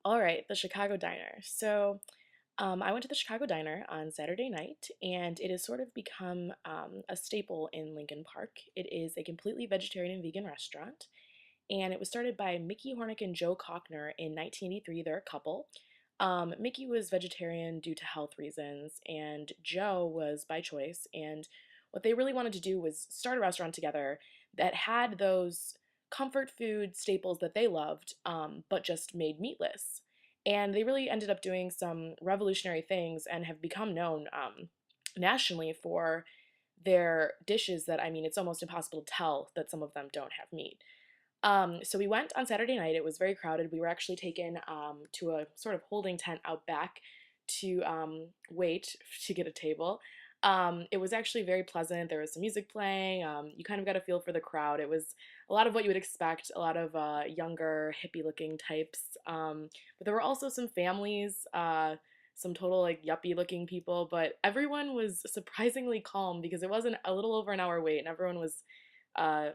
All right, the Chicago Diner. I went to the Chicago Diner on Saturday night, and it has sort of become a staple in Lincoln Park. It is a completely vegetarian and vegan restaurant, and it was started by Mickey Hornick and Joe Cockner in 1983. They're a couple. Mickey was vegetarian due to health reasons, and Joe was by choice. And what they really wanted to do was start a restaurant together that had those comfort food staples that they loved, but just made meatless. And they really ended up doing some revolutionary things and have become known nationally for their dishes that, I mean, it's almost impossible to tell that some of them don't have meat. So we went on Saturday night. It was very crowded. We were actually taken to a sort of holding tent out back to wait to get a table. It was actually very pleasant. There was some music playing. You kind of got a feel for the crowd. It was a lot of what you would expect, a lot of younger, hippie looking types. But there were also some families, some total like yuppie looking people, but everyone was surprisingly calm because it wasn't a little over an hour wait and everyone was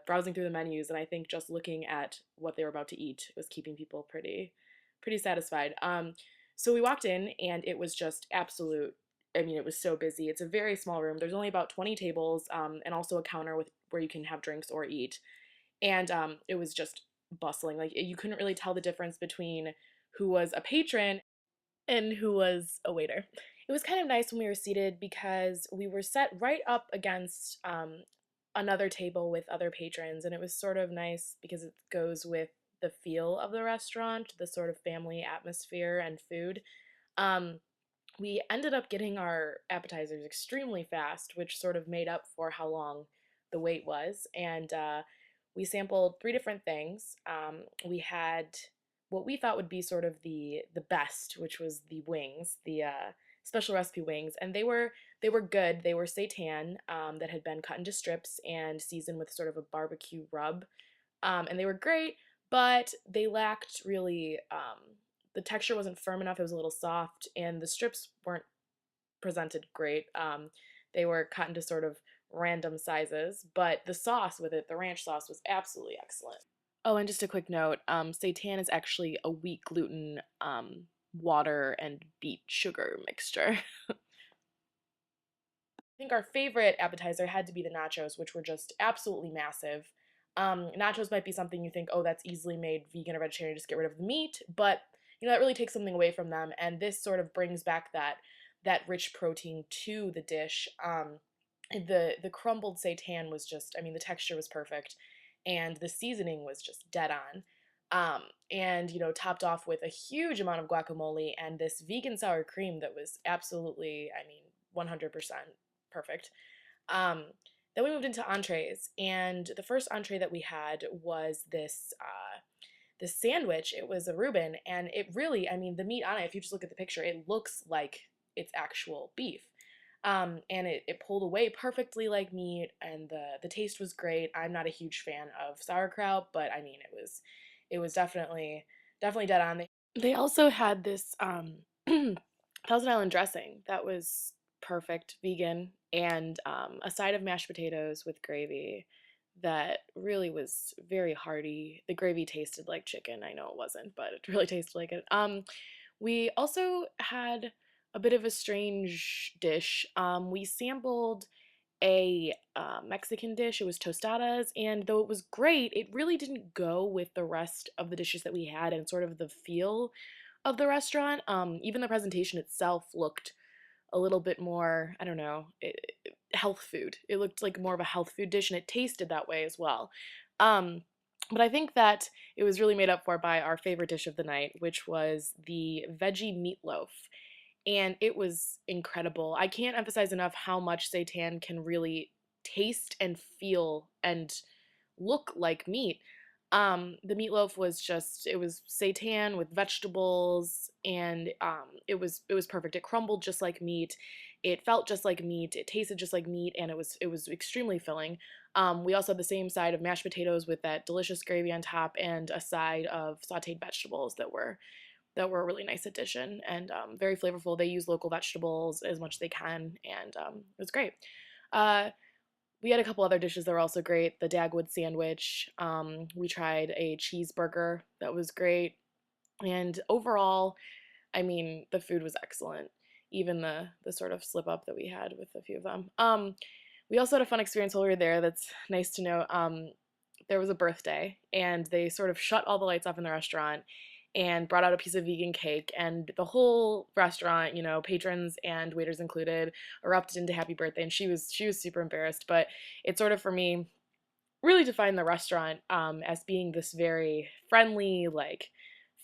browsing through the menus, and I think just looking at what they were about to eat was keeping people pretty satisfied. So we walked in, and it was just absolute. I mean, it was so busy. It's a very small room. There's only about 20 tables, and also a counter with where you can have drinks or eat. And it was just bustling. Like you couldn't really tell the difference between who was a patron and who was a waiter. It was kind of nice when we were seated because we were set right up against another table with other patrons, and it was sort of nice because it goes with the feel of the restaurant, the sort of family atmosphere and food. Um, we ended up getting our appetizers extremely fast, which sort of made up for how long the wait was. And we sampled three different things. We had what we thought would be sort of the best, which was the wings, the special recipe wings, and they were good. They were seitan that had been cut into strips and seasoned with sort of a barbecue rub, and they were great, but they lacked really. The texture wasn't firm enough. It was a little soft, and the strips weren't presented great. They were cut into sort of random sizes, but the sauce with it, the ranch sauce, was absolutely excellent. Oh, and just a quick note, seitan is actually a wheat gluten water and beet sugar mixture. I think our favorite appetizer had to be the nachos, which were just absolutely massive. Nachos might be something you think, oh, that's easily made vegan or vegetarian, just get rid of the meat, but that really takes something away from them, and this sort of brings back that rich protein to the dish. The crumbled seitan was just, I mean, the texture was perfect, and the seasoning was just dead on. And topped off with a huge amount of guacamole and this vegan sour cream that was absolutely, I mean, 100% perfect. Um, then we moved into entrees, and the first entree that we had was this sandwich. It was a Reuben, and it really, I mean, the meat on it, if you just look at the picture, it looks like it's actual beef. And it pulled away perfectly like meat, and the taste was great. I'm not a huge fan of sauerkraut, but I mean, it was definitely dead on. They also had this Thousand Island dressing that was perfect, vegan, and a side of mashed potatoes with gravy that really was very hearty. The gravy tasted like chicken. I know it wasn't, but it really tasted like it. We also had a bit of a strange dish. We sampled a Mexican dish. It was tostadas, and though it was great, it really didn't go with the rest of the dishes that we had and sort of the feel of the restaurant. Even the presentation itself looked a little bit more, I don't know, health food. It looked like more of a health food dish, and it tasted that way as well. Um, but I think that it was really made up for by our favorite dish of the night, which was the veggie meatloaf. And it was incredible. I can't emphasize enough how much seitan can really taste and feel and look like meat. The meatloaf was just, it was seitan with vegetables, and it was perfect. It crumbled just like meat. It felt just like meat. It tasted just like meat, and it was extremely filling. We also had the same side of mashed potatoes with that delicious gravy on top, and a side of sautéed vegetables that were a really nice addition, and very flavorful. They use local vegetables as much as they can, and it was great. Uh, we had a couple other dishes that were also great. The Dagwood sandwich. We tried a cheeseburger that was great. And overall, I mean, the food was excellent. Even the sort of slip up that we had with a few of them. We also had a fun experience while we were there. That's nice to know. There was a birthday, and they sort of shut all the lights off in the restaurant and brought out a piece of vegan cake, and the whole restaurant, you know, patrons and waiters included, erupted into happy birthday. And she was super embarrassed, but it sort of for me really defined the restaurant as being this very friendly, like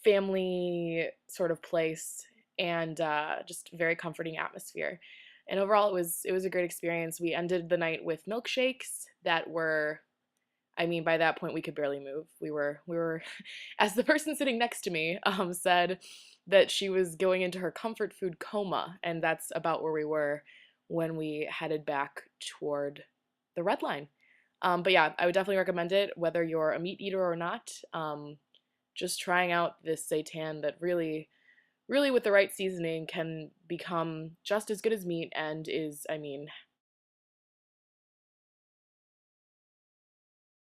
family sort of place, and just very comforting atmosphere. And overall, it was a great experience. We ended the night with milkshakes that were, I mean, by that point we could barely move. We were, as the person sitting next to me said, that she was going into her comfort food coma, and that's about where we were when we headed back toward the red line. But yeah, I would definitely recommend it, whether you're a meat eater or not. Just trying out this seitan that really, really with the right seasoning can become just as good as meat and is, I mean,